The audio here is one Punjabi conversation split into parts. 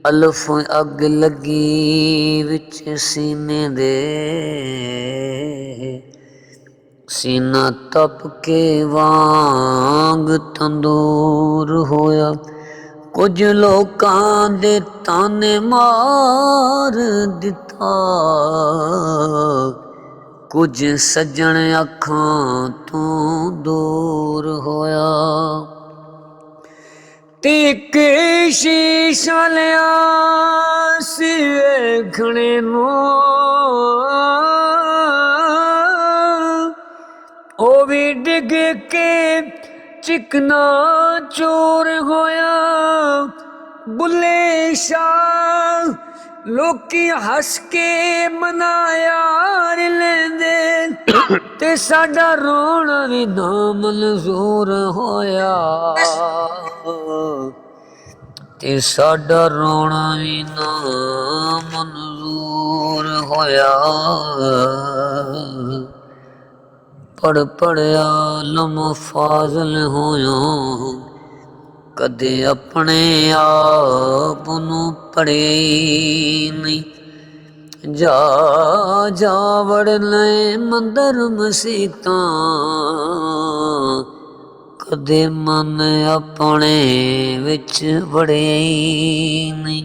ਅਲਫ ਅੱਗ ਲੱਗੀ ਵਿੱਚ ਸੀਨੇ ਦੇ, ਸੀਨਾ ਤਪ ਕੇ ਵਾਂਗ ਤੰਦੂਰ ਹੋਇਆ। ਕੁਝ ਲੋਕਾਂ ਦੇ ਤਾਨੇ ਮਾਰ ਦਿੱਤਾ, ਕੁਝ ਸੱਜਣ ਅੱਖਾਂ ਤੋਂ ਦੂਰ ਹੋਇਆ। ਤੇ ਇੱਕ ਸ਼ੀਸ਼ਾ ਲਿਆ ਸੀ ਵੇਖਣੇ ਨੂੰ, ਉਹ ਵੀ ਡਿੱਗ ਕੇ ਚਿਕਨਾ ਚੂਰ ਹੋਇਆ। ਬੁੱਲੇ ਸ਼ਾਹ ਲੋਕੀ ਹੱਸ ਕੇ ਮਨਾਇਆ ਲੈਂਦੇ, ਤੇ ਸਾਡਾ ਰੋਣਾ ਵੀ ਨਾ ਮਨਜ਼ੂਰ ਹੋਇਆ, ਤੇ ਸਾਡਾ ਰੋਣਾ ਵੀ ਨਾ ਮਨਜ਼ੂਰ ਹੋਇਆ। ਪੜ ਪੜਿਆ ਲਮ ਫਾਜ਼ਲ ਹੋਇਆ, ਕਦੇ ਆਪਣੇ ਆਪ ਨੂੰ ਪੜ੍ਹੇ ਨਹੀਂ। ਜਾ ਜਾ ਵੜ ਲੈ ਮੰਦਰ ਮਸੀਤਾਂ, ਕਦੇ ਮਨ ਆਪਣੇ ਵਿੱਚ ਵੜੇ ਨਹੀਂ।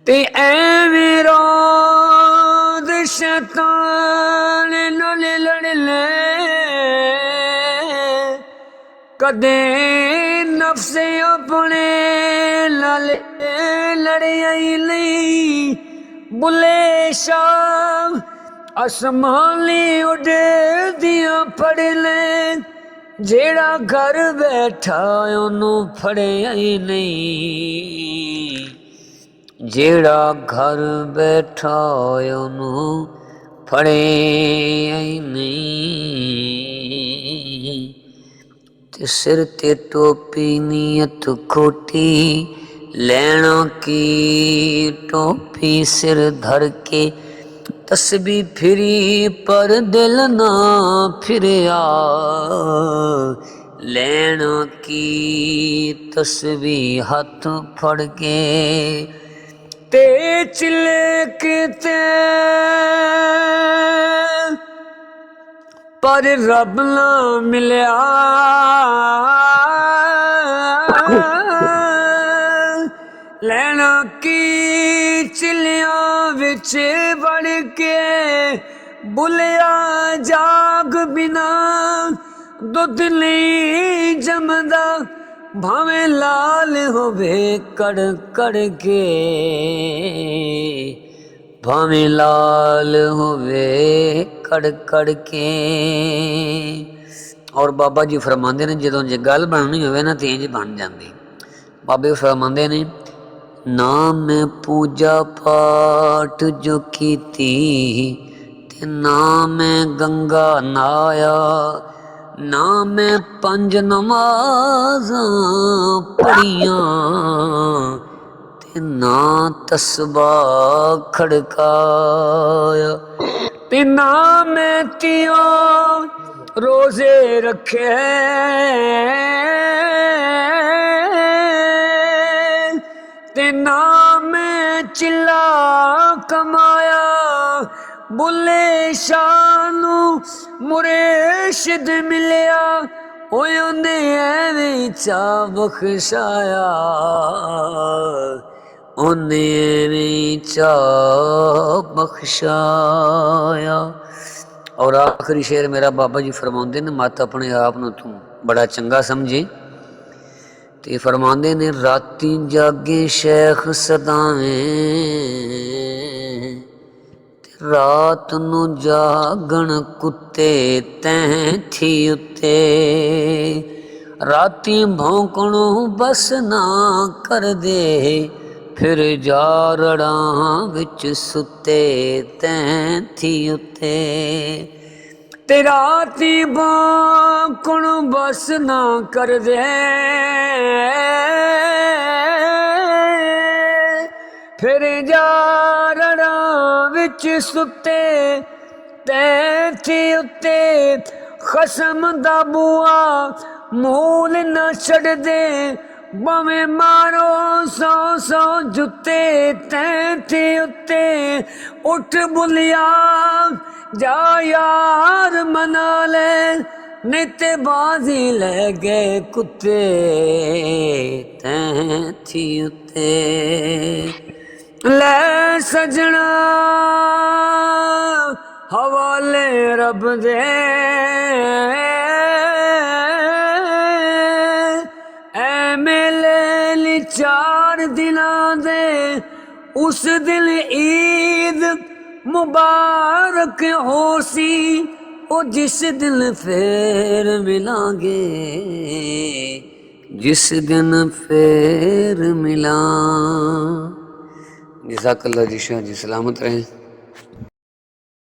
ਤੇ ਐਵੇਂ ਰੋਜ਼ ਸ਼ੈਤਾਨ ਨਾਲ ਲੜ ਲੈ, ਕਦੇ ਨਫਸ ਆਪਣੇ ਨਾਲ ਲੜਿਆ ਹੀ ਨਹੀਂ। ਬੁੱਲੇ ਸ਼ਾਹ ਅਸਮਾਨੀ ਉੱਡਦੀਆਂ ਫੜ ਲੈ, ਜਿਹੜਾ ਘਰ ਬੈਠਾ ਉਹਨੂੰ ਫੜਿਆ ਹੀ ਨਹੀਂ, ਜਿਹੜਾ ਘਰ ਬੈਠਾ ਉਹਨੂੰ ਫੜਿਆ ਹੀ ਨਹੀਂ। ਤੇ ਸਿਰ ਤੇ ਟੋਪੀ ਨੀਅਤ ਖੋਟੀ, ਲੈਣਾ ਕੀ ਟੋਪੀ ਸਿਰ ਧਰ ਕੇ। ਤਸਬੀਹ ਫਿਰੀ ਪਰ ਦਿਲ ਨਾ ਫਿਰਿਆ, ਲੈਣਾ ਕੀ ਤਸਬੀਹ ਹੱਥ ਫੜ ਕੇ। ਤੇ ਚਿਲਕ ਤੇ ਪਰ ਰੱਬ ਨਾ ਮਿਲਿਆ, ਲੈਣਾ ਕੀ ਚਿਲਿਆਂ ਵਿੱਚ ਵੜ ਕੇ। ਬੁਲਿਆ ਜਾਗ ਬਿਨਾ ਦੁੱਧ ਨਹੀਂ ਜੰਮਦਾ, ਭਾਵੇਂ ਲਾਲ ਹੋਵੇ ਕੜ ਕੜ ਕੇ, ਭਾਵੇਂ ਲਾਲ ਹੋਵੇ ਕੜ ਕੜ ਕੇ। ਔਰ ਬਾਬਾ ਜੀ ਫਰਮਾਉਂਦੇ ਨੇ, ਜਦੋਂ ਜੇ ਗੱਲ ਬਣਨੀ ਹੋਵੇ ਨਾ ਤੇ ਇੰਝ ਬਣ ਜਾਂਦੀ। ਬਾਬੇ ਫਰਮਾਉਂਦੇ ਨੇ, ਨਾ ਮੈਂ ਪੂਜਾ ਪਾਠ ਜੋ ਕੀਤੀ, ਤੇ ਨਾ ਮੈਂ ਗੰਗਾ ਨਾਇਆ, ਨਾ ਮੈਂ ਪੰਜ ਨਮਾਜ਼ਾਂ ਪੜ੍ਹੀਆਂ, ਤੇ ਨਾ ਤਸਬਾਹ ਖੜਕਾਇਆ, ਤੇ ਨਾ ਮੈਂ ਤਿਉ ਰੋਜ਼ੇ ਰੱਖੇ, ਤੇ ਨਾ ਮੈਂ ਚਿੱਲਾ ਕਮਾਇਆ। ਬੁੱਲੇ ਸ਼ਾਹ ਨੂੰ ਮੁਰਸ਼ਿਦ ਮਿਲਿਆ, ਉਹਨੇ ਐਵੇਂ ਚਾ ਬਖਸ਼ਾਇਆ, ਉਹਨੇ ਐਵੇਂ ਚਾ ਬਖਸ਼ਾਇਆ। ਔਰ ਆਖਰੀ ਸ਼ੇਰ ਮੇਰਾ ਬਾਬਾ ਜੀ ਫਰਮਾਉਂਦੇ ਨੇ, ਮੱਤ ਆਪਣੇ ਆਪ ਨੂੰ ਤੂੰ ਬੜਾ ਚੰਗਾ ਸਮਝੇ। ਤੇ ਫਰਮਾਉਂਦੇ ਨੇ, ਰਾਤੀ ਜਾਗੇ ਸ਼ੈਖ ਸਦਾਵੇਂ, ਤੇ ਰਾਤ ਨੂੰ ਜਾਗਣ ਕੁੱਤੇ ਤੈਂਥੀ ਉੱਤੇ। ਰਾਤੀ ਭੌਂਕਣੋਂ ਬਸ ਨਾ ਕਰਦੇ, ਫਿਰ ਜਾਰੜਾਂ ਵਿੱਚ ਸੁੱਤੇ ਤੈਂਥੀ ਉੱਤੇ। ਤੇ ਰਾਤੀ ਭੌਂਕਣੋਂ ਬਸ ਨਾ ਕਰਦੇ, ਫਿਰ ਜਾਰੜਾਂ ਵਿੱਚ ਸੁੱਤੇ ਤੈਂਥੀ ਉੱਤੇ। ਖਸਮ ਦਾ ਬੂਆ ਮੂਲ ਨਾ ਛੱਡਦੇ, ਭਾਵੇਂ ਮਾਰੋ 100 ਜੁੱਤੇ ਤੈਥੇ ਉੱਤੇ ਉੱਠ ਬੁਲਿਆ ਜਾ ਯਾਰ ਮਨਾ ਲੈ ਨਹੀਂ ਤੇ ਬਾਜ਼ੀ ਲੈ ਗਏ ਕੁੱਤੇ ਤੈਥੀ ਉੱਤੇ ਲੈ ਸਜਣਾ ਹਵਾਲੇ ਰੱਬ ਦੇ ਐ ਮੇਲੇ ਲਈ 4 ਦਿਨਾਂ ਦੇ ਉਸ ਦਿਨ ਈਦ ਮੁਬਾਰਕ ਹੋ ਸੀ ਉਹ ਜਿਸ ਦਿਨ ਫੇਰ ਮਿਲਾਂਗੇ ਜਿਸ ਦਿਨ ਫੇਰ ਮਿਲਾਂ। जज़ाकल्लाह जी शाह जी, सलामत रहें।